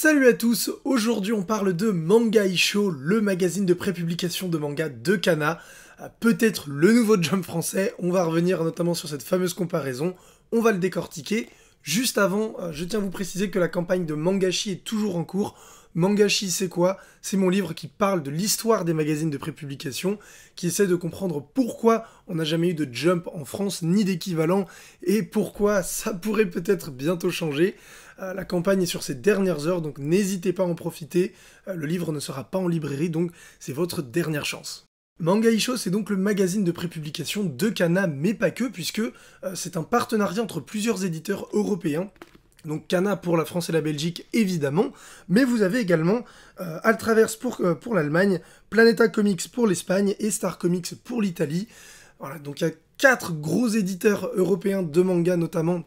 Salut à tous, aujourd'hui on parle de Manga Isho, le magazine de prépublication de manga de Kana, peut-être le nouveau Jump français. On va revenir notamment sur cette fameuse comparaison, on va le décortiquer. Juste avant, je tiens à vous préciser que la campagne de Mangashi est toujours en cours. Mangashi, c'est quoi? C'est mon livre qui parle de l'histoire des magazines de prépublication, qui essaie de comprendre pourquoi on n'a jamais eu de Jump en France, ni d'équivalent, et pourquoi ça pourrait peut-être bientôt changer. La campagne est sur ses dernières heures, donc n'hésitez pas à en profiter. Le livre ne sera pas en librairie, donc c'est votre dernière chance. Manga Isho, c'est donc le magazine de prépublication de Kana, mais pas que, puisque c'est un partenariat entre plusieurs éditeurs européens. Donc Kana pour la France et la Belgique, évidemment, mais vous avez également Altraverse pour l'Allemagne, Planeta Comics pour l'Espagne et Star Comics pour l'Italie. Voilà, donc il y a 4 gros éditeurs européens de manga notamment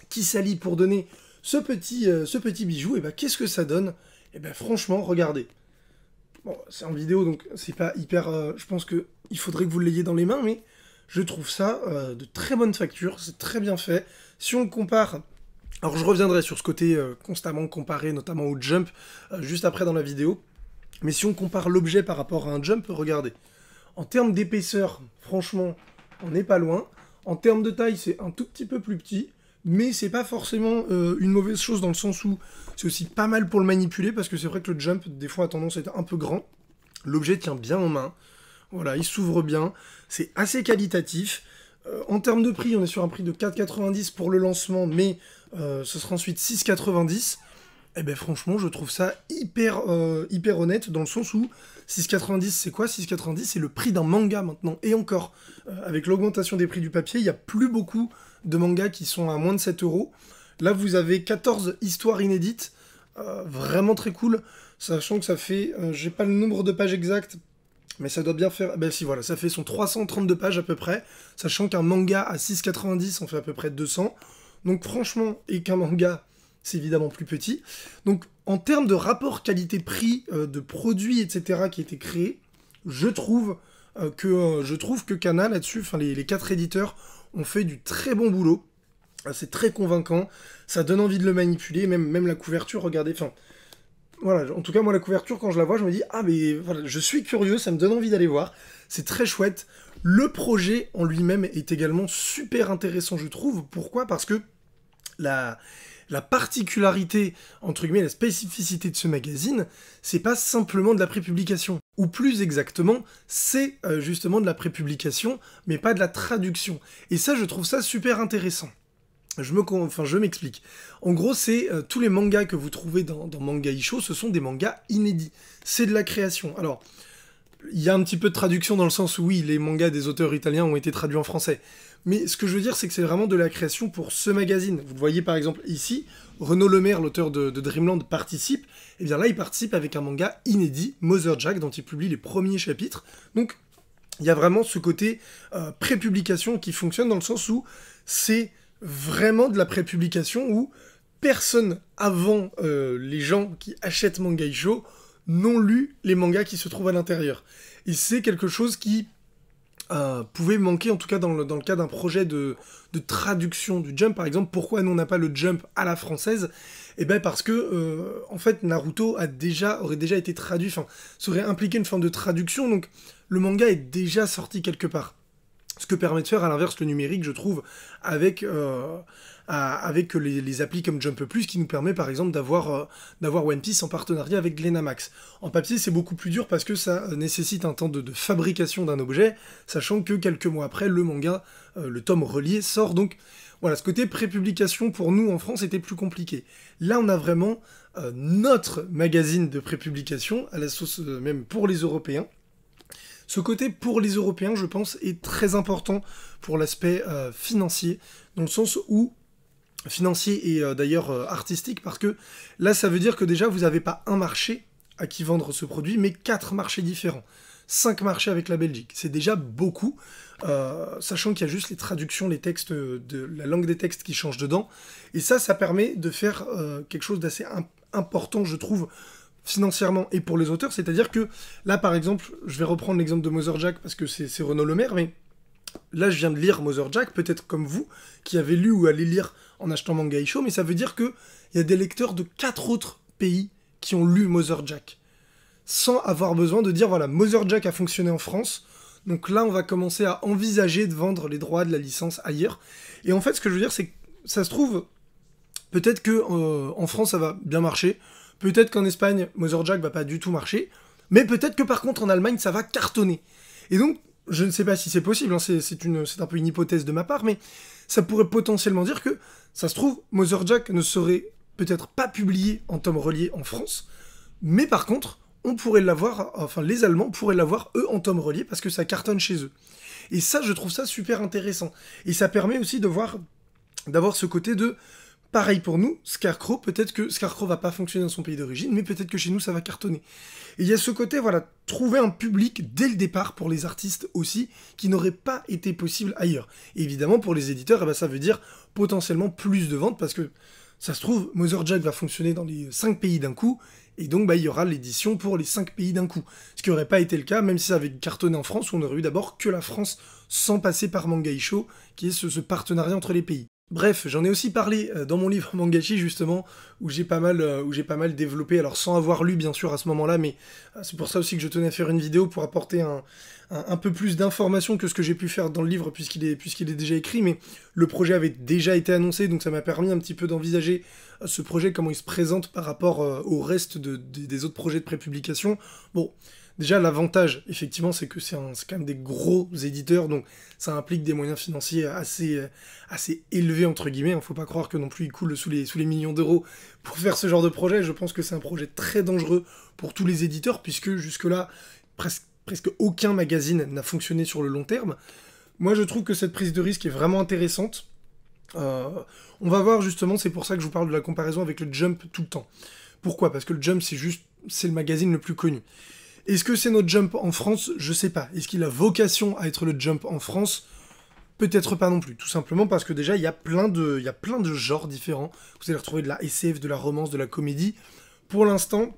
qui s'allient pour donner ce petit bijou. Et bah qu'est-ce que ça donne? Et bah franchement, regardez. Bon, c'est en vidéo, donc c'est pas hyper... je pense qu'il faudrait que vous l'ayez dans les mains, mais je trouve ça de très bonne facture, c'est très bien fait. Si on le compare... Alors je reviendrai sur ce côté constamment comparé, notamment au Jump, juste après dans la vidéo. Mais si on compare l'objet par rapport à un Jump, regardez. En termes d'épaisseur, franchement, on n'est pas loin. En termes de taille, c'est un tout petit peu plus petit. Mais c'est pas forcément une mauvaise chose dans le sens où c'est aussi pas mal pour le manipuler, parce que c'est vrai que le Jump, des fois, a tendance à être un peu grand. L'objet tient bien en main. Voilà, il s'ouvre bien. C'est assez qualitatif. En termes de prix, on est sur un prix de 4,90 pour le lancement, mais ce sera ensuite 6,90. Et ben franchement, je trouve ça hyper honnête, dans le sens où 6,90 c'est quoi? 6,90 c'est le prix d'un manga maintenant. Et encore, avec l'augmentation des prix du papier, il n'y a plus beaucoup de mangas qui sont à moins de 7 €. Là, vous avez 14 histoires inédites, vraiment très cool, sachant que ça fait, j'ai pas le nombre de pages exactes, mais ça doit bien faire... Ben si, voilà, ça fait son 332 pages à peu près, sachant qu'un manga à 6,90 en fait à peu près 200. Donc franchement, et qu'un manga, c'est évidemment plus petit. Donc en termes de rapport qualité-prix, de produits, etc. qui étaient créés, je trouve que Kana là-dessus, enfin les 4 éditeurs, ont fait du très bon boulot. C'est très convaincant, ça donne envie de le manipuler, même la couverture, regardez, enfin... Voilà, en tout cas, moi, la couverture, quand je la vois, je me dis « Ah, mais voilà, je suis curieux, ça me donne envie d'aller voir. » C'est très chouette. Le projet en lui-même est également super intéressant, je trouve. Pourquoi? Parce que la particularité, entre guillemets, la spécificité de ce magazine, c'est pas simplement de la prépublication. Ou plus exactement, c'est justement de la prépublication, mais pas de la traduction. Et ça, je trouve ça super intéressant. Je m'explique. En gros, c'est tous les mangas que vous trouvez dans Manga Isho, ce sont des mangas inédits. C'est de la création. Alors, il y a un petit peu de traduction dans le sens où, oui, les mangas des auteurs italiens ont été traduits en français. Mais ce que je veux dire, c'est que c'est vraiment de la création pour ce magazine. Vous le voyez par exemple ici, Renaud Lemaire, l'auteur de Dreamland, participe. Et bien là, il participe avec un manga inédit, Mother Jack, dont il publie les premiers chapitres. Donc, il y a vraiment ce côté prépublication qui fonctionne dans le sens où c'est vraiment de la prépublication où personne avant les gens qui achètent Manga Isho n'ont lu les mangas qui se trouvent à l'intérieur. Et c'est quelque chose qui pouvait manquer, en tout cas dans le cas d'un projet de traduction du Jump, par exemple. Pourquoi nous on n'a pas le Jump à la française? Eh ben parce que, en fait, Naruto aurait déjà été traduit, enfin, ça aurait impliqué une forme de traduction, donc le manga est déjà sorti quelque part. Ce que permet de faire, à l'inverse, le numérique, je trouve, avec les applis comme Jump+, qui nous permet, par exemple, d'avoir One Piece en partenariat avec Glénamax. En papier, c'est beaucoup plus dur parce que ça nécessite un temps de fabrication d'un objet, sachant que quelques mois après, le manga, le tome relié, sort. Donc, voilà, ce côté prépublication, pour nous, en France, était plus compliqué. Là, on a vraiment notre magazine de prépublication, à la sauce même pour les Européens. Ce côté pour les Européens, je pense, est très important pour l'aspect financier, dans le sens où, financier et d'ailleurs artistique, parce que là, ça veut dire que déjà, vous n'avez pas un marché à qui vendre ce produit, mais 4 marchés différents. 5 marchés avec la Belgique. C'est déjà beaucoup, sachant qu'il y a juste les traductions, les textes, la langue des textes qui changent dedans. Et ça permet de faire quelque chose d'assez important, je trouve, financièrement et pour les auteurs, c'est-à-dire que là par exemple, je vais reprendre l'exemple de Mother Jack parce que c'est Renaud Lemaire, mais là je viens de lire Mother Jack, peut-être comme vous, qui avez lu ou allez lire en achetant Manga Isho, mais ça veut dire qu'il y a des lecteurs de 4 autres pays qui ont lu Mother Jack, sans avoir besoin de dire, voilà, Mother Jack a fonctionné en France, donc là, on va commencer à envisager de vendre les droits de la licence ailleurs. Et en fait, ce que je veux dire, c'est que ça se trouve, peut-être que en France, ça va bien marcher, peut-être qu'en Espagne, Mother Jack va pas du tout marcher, mais peut-être que par contre, en Allemagne, ça va cartonner. Et donc, je ne sais pas si c'est possible, hein, c'est un peu une hypothèse de ma part, mais ça pourrait potentiellement dire que, ça se trouve, Mother Jack ne serait peut-être pas publié en tome relié en France, mais par contre, on pourrait l'avoir, enfin les Allemands pourraient l'avoir eux en tome relié parce que ça cartonne chez eux. Et ça, je trouve ça super intéressant. Et ça permet aussi d'avoir ce côté de, pareil pour nous, Scarecrow, peut-être que Scarecrow va pas fonctionner dans son pays d'origine, mais peut-être que chez nous ça va cartonner. Et il y a ce côté, voilà, trouver un public dès le départ pour les artistes aussi, qui n'aurait pas été possible ailleurs. Et évidemment, pour les éditeurs, eh ben, ça veut dire potentiellement plus de ventes, parce que ça se trouve, Mother Jack va fonctionner dans les 5 pays d'un coup, et donc bah, il y aura l'édition pour les 5 pays d'un coup. Ce qui n'aurait pas été le cas, même si ça avait cartonné en France, où on aurait eu d'abord que la France sans passer par Mangaisho, qui est ce partenariat entre les pays. Bref, j'en ai aussi parlé dans mon livre Mangachi, justement, où j'ai pas mal développé, alors sans avoir lu bien sûr à ce moment-là, mais c'est pour ça aussi que je tenais à faire une vidéo pour apporter un peu plus d'informations que ce que j'ai pu faire dans le livre puisqu'il est déjà écrit, mais le projet avait déjà été annoncé, donc ça m'a permis un petit peu d'envisager ce projet, comment il se présente par rapport au reste des autres projets de prépublication. Bon, déjà l'avantage, effectivement, c'est que c'est quand même des gros éditeurs, donc ça implique des moyens financiers assez élevés, entre guillemets, hein. Faut pas croire que non plus ils coulent sous les millions d'euros pour faire ce genre de projet. Je pense que c'est un projet très dangereux pour tous les éditeurs, puisque jusque-là, presque aucun magazine n'a fonctionné sur le long terme. Moi, je trouve que cette prise de risque est vraiment intéressante. On va voir justement, c'est pour ça que je vous parle de la comparaison avec le Jump tout le temps. Pourquoi ? Parce que le Jump, c'est le magazine le plus connu. Est-ce que c'est notre Jump en France ? Je sais pas. Est-ce qu'il a vocation à être le Jump en France ? Peut-être pas non plus. Tout simplement parce que déjà, il y a plein de genres différents. Vous allez retrouver de la SF, de la romance, de la comédie. Pour l'instant,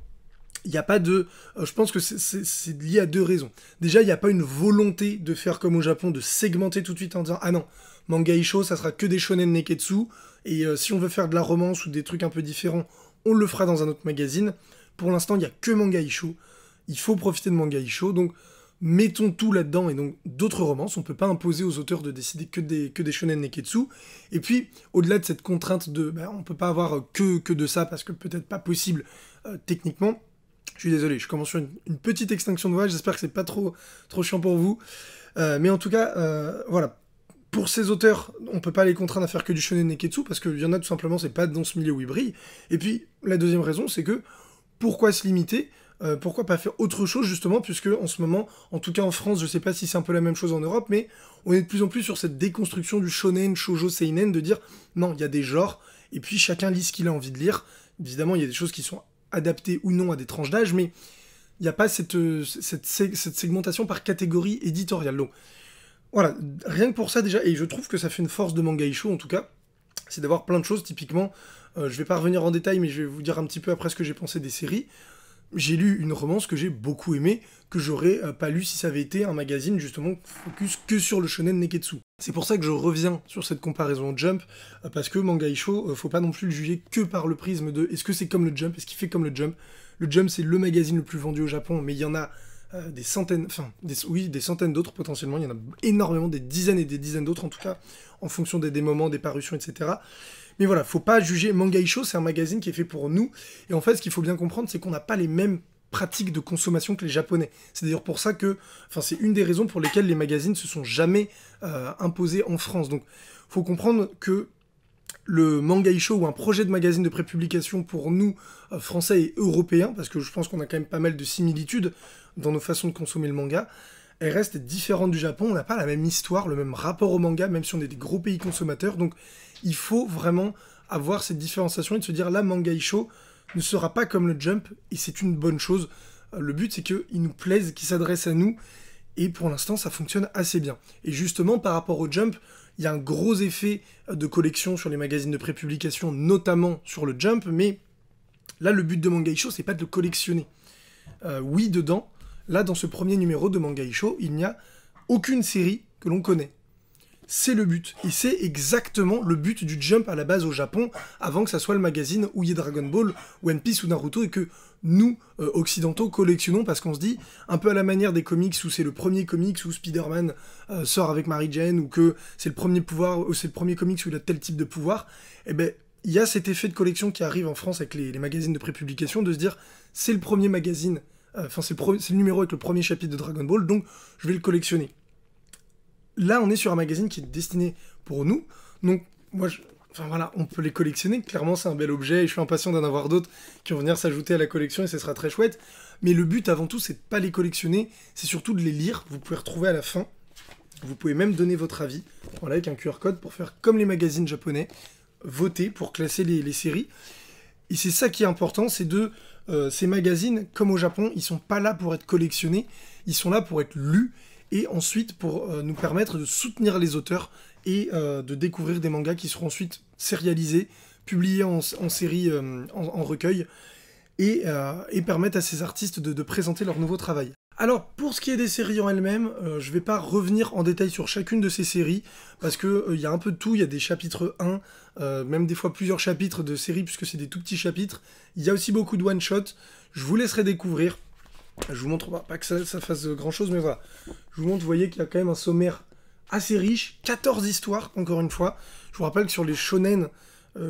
il n'y a pas de... je pense que c'est lié à deux raisons. Déjà, il n'y a pas une volonté de faire comme au Japon, de segmenter tout de suite en disant « Ah non, Mangaisho, ça sera que des shonen neketsu, et si on veut faire de la romance ou des trucs un peu différents, on le fera dans un autre magazine. » Pour l'instant, il n'y a que Mangaisho. Il faut profiter de Mangaisho, donc mettons tout là-dedans, et donc d'autres romances. On peut pas imposer aux auteurs de décider que des shonen neketsu. Et puis, au-delà de cette contrainte de... on peut pas avoir que de ça, parce que peut-être pas possible techniquement. Je suis désolé, je commence sur une petite extinction de voix, j'espère que c'est pas trop chiant pour vous. Mais en tout cas, voilà. Pour ces auteurs, on peut pas les contraindre à faire que du shonen neketsu, parce qu'il y en a tout simplement, c'est pas dans ce milieu où ils brillent. Et puis, la deuxième raison, c'est que, pourquoi se limiter ? Pourquoi pas faire autre chose, justement, puisque en ce moment, en tout cas en France, je sais pas si c'est un peu la même chose en Europe, mais on est de plus en plus sur cette déconstruction du shonen, shoujo, seinen, de dire, non, il y a des genres, et puis chacun lit ce qu'il a envie de lire. Évidemment, il y a des choses qui sont adaptées ou non à des tranches d'âge, mais il n'y a pas cette segmentation par catégorie éditoriale. Donc, voilà, rien que pour ça déjà, et je trouve que ça fait une force de Mangaisho, en tout cas, c'est d'avoir plein de choses, typiquement, je vais pas revenir en détail, mais je vais vous dire un petit peu après ce que j'ai pensé des séries. J'ai lu une romance que j'ai beaucoup aimée, que j'aurais pas lu si ça avait été un magazine justement focus que sur le shonen neketsu. C'est pour ça que je reviens sur cette comparaison au Jump, parce que Mangaisho, faut pas non plus le juger que par le prisme de est-ce que c'est comme le Jump, est-ce qu'il fait comme le Jump. Le Jump c'est le magazine le plus vendu au Japon, mais il y en a des centaines d'autres potentiellement, il y en a énormément, des dizaines et des dizaines d'autres en tout cas, en fonction des moments, des parutions, etc. Mais voilà, faut pas juger. Mangaisho, c'est un magazine qui est fait pour nous. Et en fait, ce qu'il faut bien comprendre, c'est qu'on n'a pas les mêmes pratiques de consommation que les Japonais. C'est d'ailleurs pour ça que... c'est une des raisons pour lesquelles les magazines se sont jamais imposés en France. Donc, faut comprendre que le Mangaisho, ou un projet de magazine de prépublication pour nous, Français et Européens, parce que je pense qu'on a quand même pas mal de similitudes dans nos façons de consommer le manga, elle reste différente du Japon. On n'a pas la même histoire, le même rapport au manga, même si on est des gros pays consommateurs. Donc, il faut vraiment avoir cette différenciation et de se dire, là, Mangaisho ne sera pas comme le Jump, et c'est une bonne chose. Le but, c'est qu'il nous plaise, qu'il s'adresse à nous, et pour l'instant, ça fonctionne assez bien. Et justement, par rapport au Jump, il y a un gros effet de collection sur les magazines de prépublication, notamment sur le Jump, mais là, le but de Mangaisho, c'est pas de le collectionner. Oui, dedans, là, dans ce premier numéro de Mangaisho, il n'y a aucune série que l'on connaît. c'est le but. Et c'est exactement le but du Jump à la base au Japon, avant que ça soit le magazine où il y ait Dragon Ball, One Piece ou Naruto, et que nous, occidentaux, collectionnons, parce qu'on se dit, un peu à la manière des comics où c'est le premier comics où Spider-Man sort avec Mary Jane, ou que c'est le premier pouvoir, ou c'est le premier comics où il a tel type de pouvoir, et ben il y a cet effet de collection qui arrive en France avec les magazines de prépublication, de se dire, c'est le premier magazine, enfin c'est le numéro avec le premier chapitre de Dragon Ball, donc je vais le collectionner. Là, on est sur un magazine qui est destiné pour nous, donc moi, enfin voilà, on peut les collectionner, clairement c'est un bel objet, et je suis impatient d'en avoir d'autres qui vont venir s'ajouter à la collection, et ce sera très chouette, mais le but avant tout, c'est de pas les collectionner, c'est surtout de les lire, vous pouvez retrouver à la fin, vous pouvez même donner votre avis, voilà, avec un QR code pour faire comme les magazines japonais, voter pour classer les séries, et c'est ça qui est important, c'est ces magazines, comme au Japon, ils sont pas là pour être collectionnés, ils sont là pour être lus, et ensuite pour nous permettre de soutenir les auteurs et de découvrir des mangas qui seront ensuite sérialisés, publiés en série, en recueil, et permettre à ces artistes de présenter leur nouveau travail. Alors, pour ce qui est des séries en elles-mêmes, je vais pas revenir en détail sur chacune de ces séries, parce que y a un peu de tout, il y a des chapitres 1, même des fois plusieurs chapitres de séries, puisque c'est des tout petits chapitres. Il y a aussi beaucoup de one-shot, je vous laisserai découvrir. Je vous montre, pas que ça fasse grand-chose, mais voilà. Je vous montre, vous voyez qu'il y a quand même un sommaire assez riche, 14 histoires, encore une fois. Je vous rappelle que sur les shonen,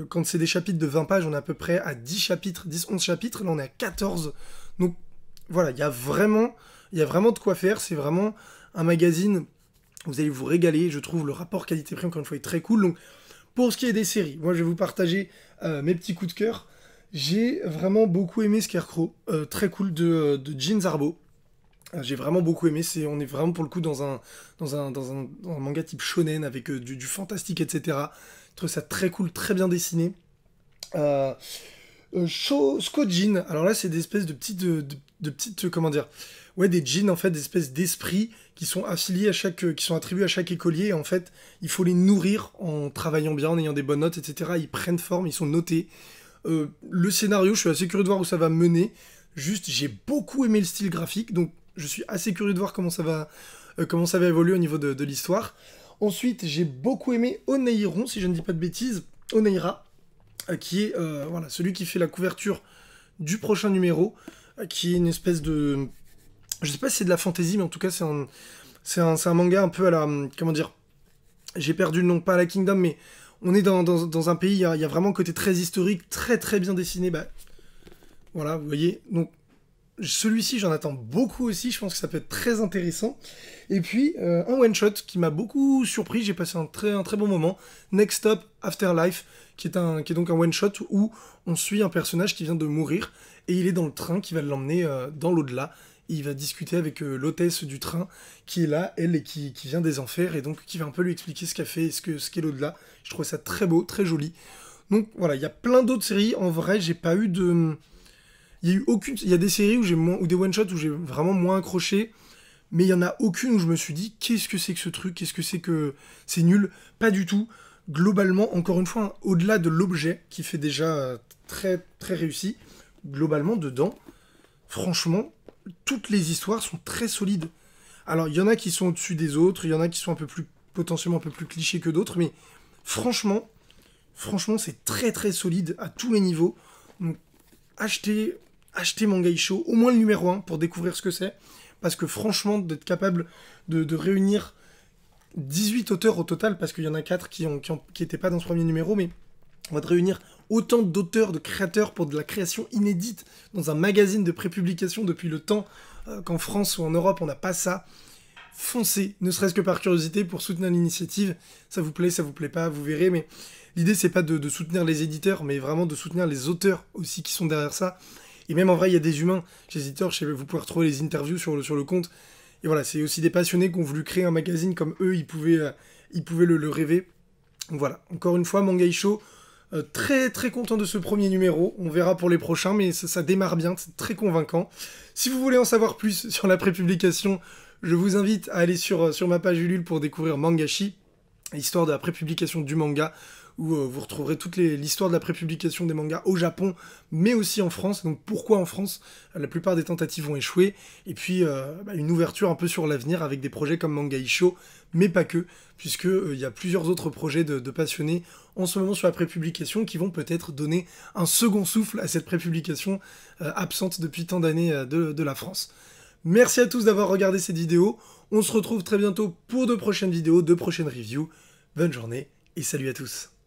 quand c'est des chapitres de 20 pages, on est à peu près à 10 chapitres, 10-11 chapitres, là on est à 14. Donc voilà, il y a vraiment de quoi faire, c'est vraiment un magazine, vous allez vous régaler, je trouve le rapport qualité-prix, encore une fois, est très cool. Donc pour ce qui est des séries, moi je vais vous partager mes petits coups de cœur. J'ai vraiment beaucoup aimé Scarecrow, très cool, de Jin Zarbo. J'ai vraiment beaucoup aimé, on est vraiment pour le coup dans un manga type shonen avec du fantastique, etc. Je trouve ça très cool, très bien dessiné. Skojin, alors là c'est des espèces de petites, comment dire, ouais, des djinns en fait, des espèces d'esprits qui sont affiliés qui sont attribués à chaque écolier, et en fait il faut les nourrir en travaillant bien, en ayant des bonnes notes, etc. Ils prennent forme, ils sont notés. Le scénario, je suis assez curieux de voir où ça va mener. Juste, j'ai beaucoup aimé le style graphique, donc je suis assez curieux de voir comment ça va évoluer au niveau de l'histoire. Ensuite, j'ai beaucoup aimé Oneiron, si je ne dis pas de bêtises, Oneira, qui est voilà, celui qui fait la couverture du prochain numéro, qui est une espèce de... Je sais pas si c'est de la fantasy, mais en tout cas, c'est un manga un peu à la... Comment dire? J'ai perdu le nom, pas à la Kingdom, mais... On est dans un pays, il y a vraiment un côté très historique, très très bien dessiné. Bah, voilà, vous voyez. Donc, celui-ci, j'en attends beaucoup aussi. Je pense que ça peut être très intéressant. Et puis, un one-shot qui m'a beaucoup surpris. J'ai passé un très bon moment. Next Stop Afterlife, qui est donc un one-shot où on suit un personnage qui vient de mourir. Et il est dans le train qui va l'emmener dans l'au-delà. Il va discuter avec l'hôtesse du train qui est là, elle, et qui vient des enfers, et donc qui va un peu lui expliquer ce qu'a fait, ce qu'est l'au-delà. Je trouve ça très beau, très joli. Donc voilà, il y a plein d'autres séries. En vrai, j'ai pas eu de... Il y a des séries ou des one-shots où j'ai vraiment moins accroché, mais il y en a aucune où je me suis dit, qu'est-ce que c'est que ce truc, qu'est-ce que c'est que... C'est nul, pas du tout. Globalement, encore une fois, hein, au-delà de l'objet, qui fait déjà très, très réussi, globalement, dedans, franchement... Toutes les histoires sont très solides. Alors, il y en a qui sont au-dessus des autres, il y en a qui sont potentiellement un peu plus clichés que d'autres, mais franchement, c'est très très solide à tous les niveaux. Donc, achetez Manga Isho, au moins le numéro 1, pour découvrir ce que c'est, parce que franchement, d'être capable de réunir 18 auteurs au total, parce qu'il y en a 4 qui n'étaient pas dans ce premier numéro, mais on va réunir autant d'auteurs, de créateurs pour de la création inédite dans un magazine de prépublication depuis le temps qu'en France ou en Europe on n'a pas ça. Foncez, ne serait-ce que par curiosité, pour soutenir l'initiative. Ça vous plaît pas, vous verrez, mais l'idée c'est pas de soutenir les éditeurs, mais vraiment de soutenir les auteurs aussi qui sont derrière ça. Et même en vrai, il y a des humains chez les éditeurs, vous pouvez retrouver les interviews sur le compte. Et voilà, c'est aussi des passionnés qui ont voulu créer un magazine comme eux, ils pouvaient le rêver. Donc voilà, encore une fois, Manga Isho, très très content de ce premier numéro, on verra pour les prochains, mais ça démarre bien, c'est très convaincant. Si vous voulez en savoir plus sur la prépublication, je vous invite à aller sur ma page Ulule pour découvrir Mangashi, histoire de la prépublication du manga, où vous retrouverez toute l'histoire de la prépublication des mangas au Japon, mais aussi en France. Donc pourquoi en France la plupart des tentatives ont échoué, et puis une ouverture un peu sur l'avenir avec des projets comme Manga Isho, mais pas que, puisque il y a plusieurs autres projets de passionnés en ce moment sur la prépublication qui vont peut-être donner un second souffle à cette prépublication absente depuis tant d'années de la France. Merci à tous d'avoir regardé cette vidéo. On se retrouve très bientôt pour de prochaines vidéos, de prochaines reviews. Bonne journée et salut à tous.